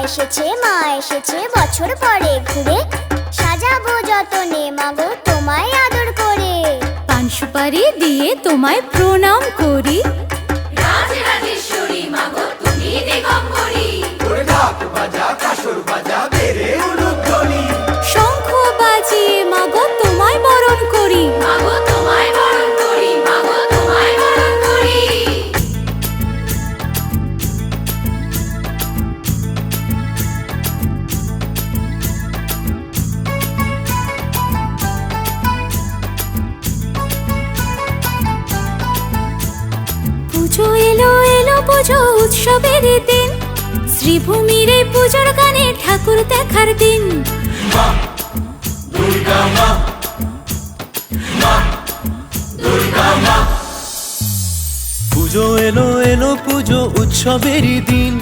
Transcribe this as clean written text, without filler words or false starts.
মা এসেছে বছর পরে ঘুরে, সাজাবো যতনে মাগো তোমায় আদর করে। পান সুপারি দিয়ে তোমায় প্রণাম করি, রাজরাজেশ্বরী মাগো তুমি দিগম্বরী। ঢাক বাজা কাসর বাজা বেরে উলুধ্বনি, শঙ্খ বাজিয়ে মাগো তোমায় বরণ করি। মাগো তোমায় বরণ করি, মাগো তোমায় বরণ করি। পুজো এলো এলো পুজো উৎসবের দিন, শ্রীভূমির এই পুজোর গানে ঠাকুর দেখার দিন। মা দুর্গা মা, মা দুর্গা মা। পুজো এলো এলো পুজো উৎসবেরই দিন,